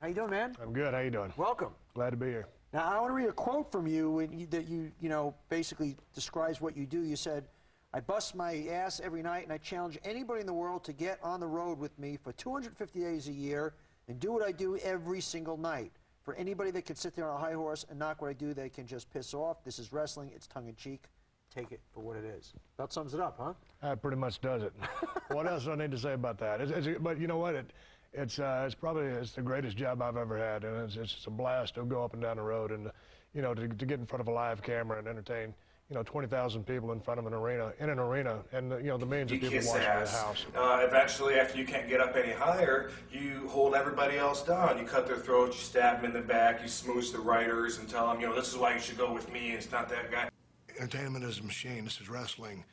How you doing, man? I'm good. How you doing? Welcome. Glad to be here. Now, I want to read a quote from you that you know, basically describes what you do. You said, I bust my ass every night, and I challenge anybody in the world to get on the road with me for 250 days a year and do what I do every single night. For anybody that can sit there on a high horse and knock what I do, they can just piss off. This is wrestling. It's tongue-in-cheek. Take it for what it is. That sums it up, huh? That pretty much does it. What else do I need to say about that? But you know what? It's the greatest job I've ever had, and it's just a blast to go up and down the road and, you know, to get in front of a live camera and entertain, you know, 20,000 people in front of an arena, and you know, the millions of people watching in the house. Eventually, after you can't get up any higher, you hold everybody else down. You cut their throats, you stab them in the back, you smooch the writers and tell them, you know, this is why you should go with me, and it's not that guy. Entertainment is a machine. This is wrestling.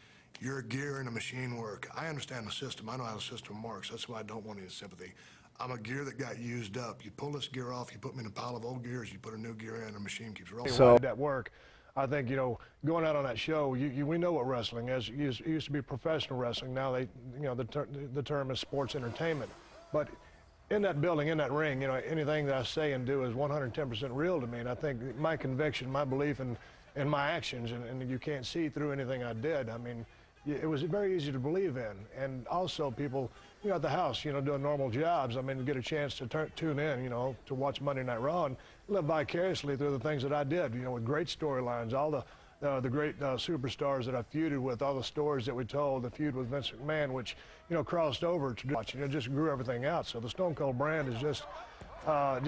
Your gear and a machine work. I understand the system. I know how the system works. That's why I don't want any sympathy. I'm a gear that got used up. You pull this gear off, you put me in a pile of old gears, you put a new gear in, and the machine keeps rolling. So that work, I think, you know, going out on that show, we know what wrestling is. It used to be professional wrestling. Now you know, the term is sports entertainment. But in that building, in that ring, you know, anything that I say and do is 110% real to me. And I think my conviction, my belief in my actions, and you can't see through anything I did. I mean, it was very easy to believe in. And also people, you know, at the house, you know, doing normal jobs, I mean, get a chance to tune in, you know, to watch Monday Night Raw and live vicariously through the things that I did, you know, with great storylines, all the great superstars that I feuded with, all the stories that we told, the feud with Vince McMahon, which, you know, crossed over to watch, you know, just grew everything out. So the Stone Cold brand is just an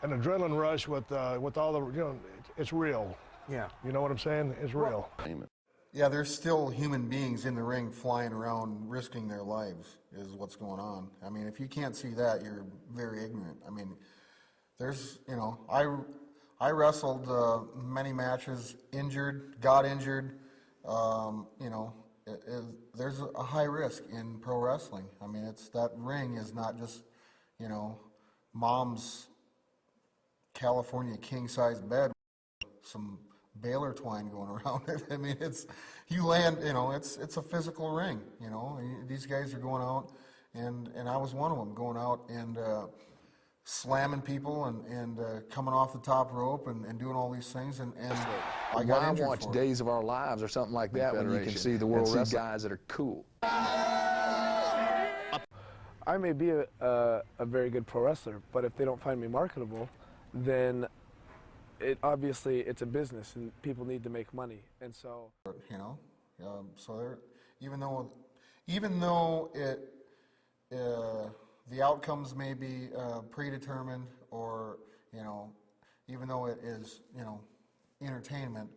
adrenaline rush with all the, you know, it's real. Yeah. You know what I'm saying? It's real. Yeah, there's still human beings in the ring flying around risking their lives is what's going on. I mean, if you can't see that, you're very ignorant. I mean, there's, you know, I wrestled many matches, got injured. You know, there's a high risk in pro wrestling. I mean, that ring is not just, you know, mom's California king-size bed, some baler twine going around it. I mean, you land, you know, it's a physical ring, you know. These guys are going out, and I was one of them, going out and slamming people and coming off the top rope and doing all these things, and I got injured. Why watch Days of Our Lives or something like that when you can see the world wrestling guys that are cool? I may be a very good pro wrestler, but if they don't find me marketable, then obviously it's a business and people need to make money, and so, you know, so even though the outcomes may be predetermined, or, you know, even though it is, you know, entertainment,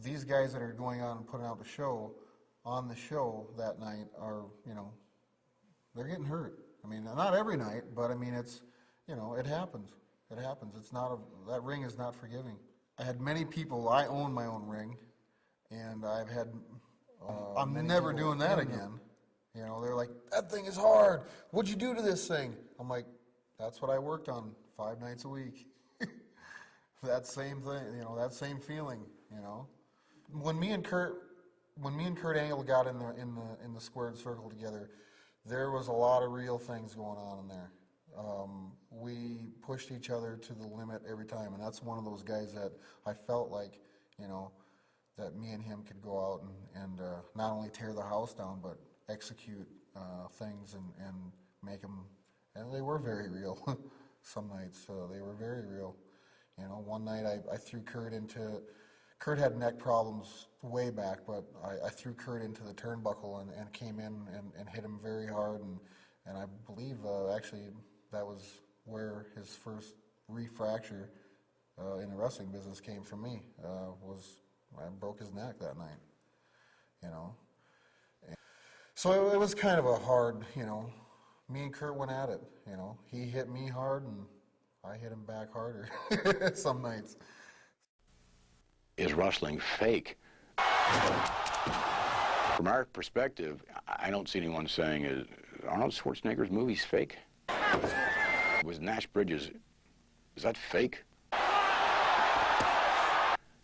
these guys that are going on and putting out the show on the show that night are, you know, they're getting hurt. I mean, not every night, but I mean, it's, you know, it happens. It happens. It's not that ring is not forgiving. I had many people. I own my own ring, and I've had. I'm never doing that again. You know, they're like, that thing is hard. What'd you do to this thing? I'm like, that's what I worked on 5 nights a week. That same thing, you know, that same feeling. You know, when me and Kurt Angle got in the squared circle together, there was a lot of real things going on in there. We pushed each other to the limit every time, and that's one of those guys that I felt like, you know, that me and him could go out and not only tear the house down, but execute things and make them, and they were very real. Some nights they were very real. You know, one night I threw Kurt had neck problems way back, but I threw Kurt into the turnbuckle and came in and hit him very hard, and I believe actually that was where his first refracture in the wrestling business came from me. I broke his neck that night, you know. So it was kind of a hard, you know, me and Kurt went at it, you know. He hit me hard and I hit him back harder some nights. Is wrestling fake? From our perspective, I don't see anyone saying, is Arnold Schwarzenegger's movies fake? Was Nash Bridges, is that fake?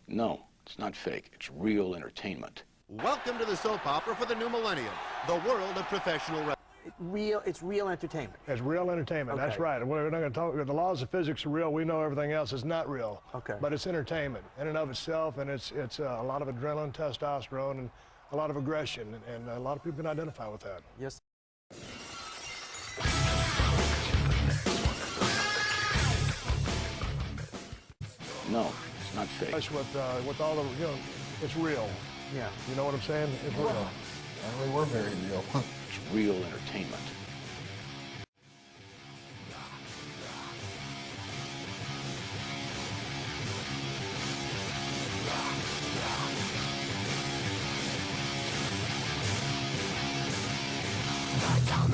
No, it's not fake. It's real entertainment. Welcome to the soap opera for the new millennium, the world of professional wrestling. It's real entertainment. It's real entertainment. Okay. That's right. We're not going to talk. The laws of physics are real. We know everything else is not real. Okay. But it's entertainment in and of itself, and it's a lot of adrenaline, testosterone, and a lot of aggression, and a lot of people can identify with that. Yes. No, it's not fake. That's with all the, it's real. Yeah. You know what I'm saying? It's real. And we were very real. It's real entertainment. Down